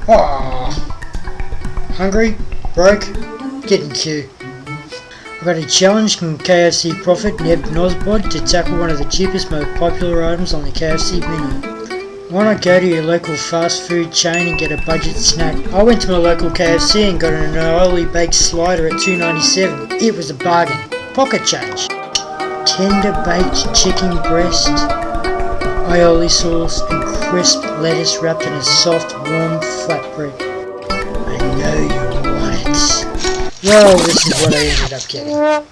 Oh, hungry? Broke? Get in queue. I got a challenge from KFC prophet Neb Nosbod to tackle one of the cheapest, most popular items on the KFC menu. Why not go to your local fast food chain and get a budget snack? I went to my local KFC and got an aioli baked slider at $2.97. It was a bargain. Pocket change. Tender baked chicken breast, aioli sauce and crisp lettuce wrapped in a soft, warm flatbread. I know you want it. Well, this is what I ended up getting. I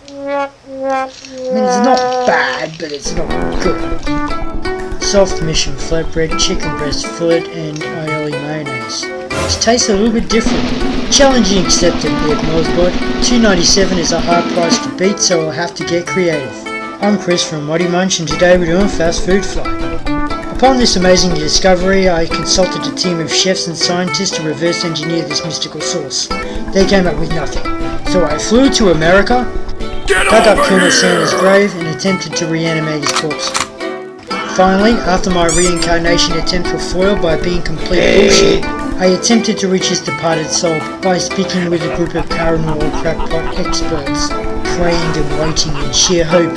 mean, it's not bad, but it's not good. Soft mission flatbread, chicken breast fillet and aioli mayonnaise. It tastes a little bit different. Challenging accepted, Lord Nosbod. $2.97 is a hard price to beat, so I'll have to get creative. I'm Chris from ModeMunch and today we're doing Fast Food Fight. Upon this amazing discovery, I consulted a team of chefs and scientists to reverse engineer this mystical sauce. They came up with nothing. So I flew to America, dug up Colonel Sanders' grave and attempted to reanimate his corpse. Finally, after my reincarnation attempts were foiled by being complete bullshit, I attempted to reach his departed soul by speaking with a group of paranormal crackpot experts, praying and waiting in sheer hope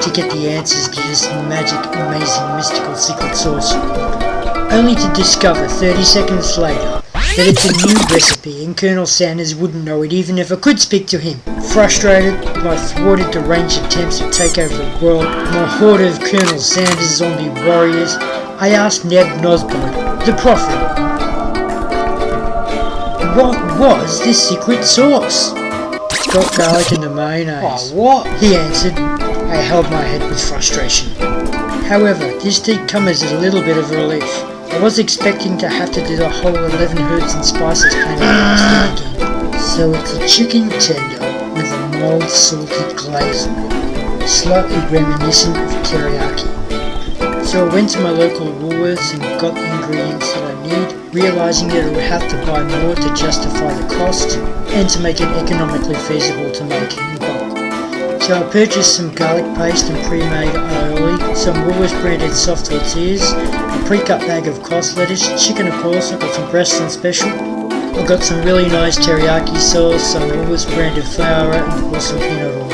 to get the answers to this magic, amazing, mystical secret sauce. Only to discover 30 seconds later that it's a new recipe and Colonel Sanders wouldn't know it even if I could speak to him. Frustrated by thwarted deranged attempts to take over the world and a horde of Colonel Sanders zombie warriors, I asked Neb Nosbod, the prophet, what was this secret sauce? Got garlic in the mayonnaise. Oh, what? He answered. I held my head with frustration. However, this did come as a little bit of relief. I was expecting to have to do the whole 11 herbs and spices planning again. So it's a chicken tender with a mild salty glaze on it, slightly reminiscent of teriyaki. So I went to my local woolworths and got the ingredients that I need, realising that I would have to buy more to justify the cost and to make it economically feasible to make in bulk. So I purchased some garlic paste and pre-made aioli, some Woolworths branded soft tortillas, a pre-cut bag of cos lettuce, chicken of course, I got some breasts on special. I got some really nice teriyaki sauce, some Woolworths branded flour and of course some peanut oil.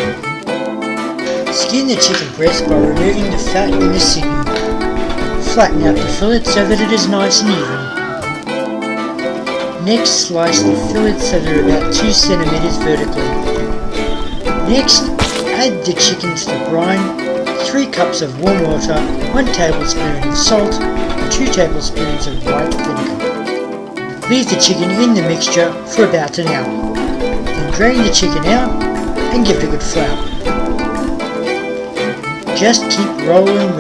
Skin the chicken breast by removing the fat and the sinew. Flatten out the fillet so that it is nice and even. Next, slice the fillet so that they're about 2 centimeters vertically. Next, add the chicken to the brine, 3 cups of warm water, 1 tablespoon of salt, and 2 tablespoons of white vinegar. Leave the chicken in the mixture for about an hour. Then drain the chicken out and give it a good flour. Just keep rolling.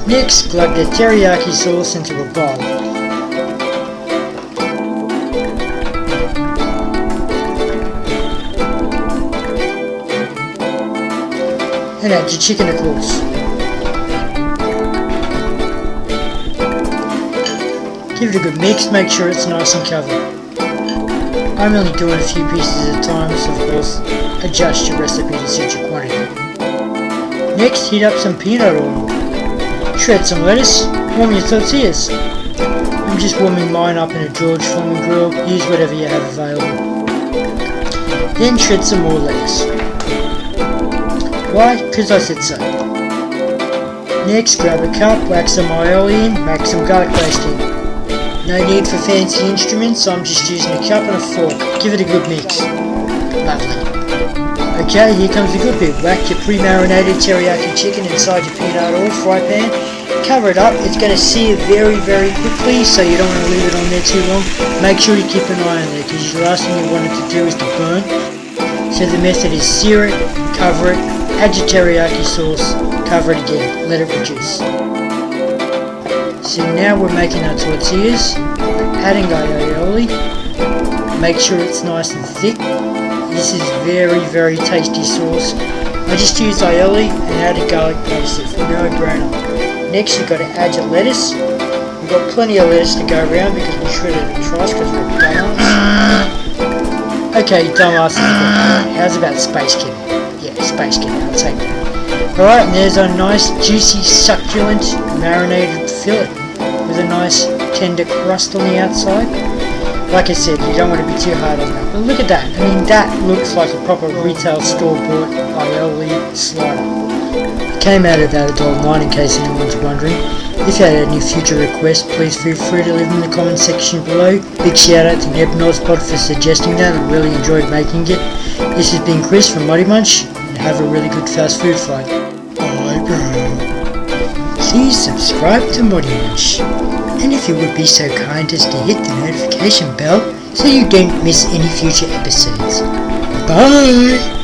Next, glug the teriyaki sauce into a bowl. And add your chicken of course. Give it a good mix, make sure it's nice and covered. I'm only doing a few pieces at a time, so of course adjust your recipe to suit your quantity. Next, heat up some peanut oil. Shred some lettuce, warm your tortillas. I'm just warming mine up in a George Foreman grill, use whatever you have available. Then shred some more lettuce. Why? Because I said so. Next, grab a cup, whack some aioli in, whack some garlic paste in. No need for fancy instruments, so I'm just using a cup and a fork. Give it a good mix. Lovely. Okay, here comes the good bit. Whack your pre-marinated teriyaki chicken inside your peanut oil fry pan. Cover it up. It's going to sear very quickly, so you don't want to leave it on there too long. Make sure you keep an eye on there, because the last thing you want it to do is to burn. So the method is sear it, cover it, add your teriyaki sauce, cover it again, let it reduce. So now we're making our tortillas, adding our aioli, make sure it's nice and thick. This is very tasty sauce. I just used aioli and added garlic paste, it's no brainer. Next you've got to add your lettuce. We've got plenty of lettuce to go around because we shredded it twice because we're dumbass. Okay, dumbass is good. How's about Space Kid? Yeah, Space Kid, I'll take that. Alright, and there's a nice juicy succulent marinated fillet with a nice tender crust on the outside. Like I said, you don't want to be too hard on that. But look at that. I mean, that looks like a proper retail store-bought aioli slider. It came out of that $1.09 in case anyone's wondering. If you had any future requests, please feel free to leave them in the comment section below. Big shout out to ModeMunch for suggesting that. I really enjoyed making it. This has been Chris from ModeMunch, and have a really good fast food fight. Bye bro. Please subscribe to ModeMunch. And if you would be so kind as to hit the notification bell so you don't miss any future episodes. Bye!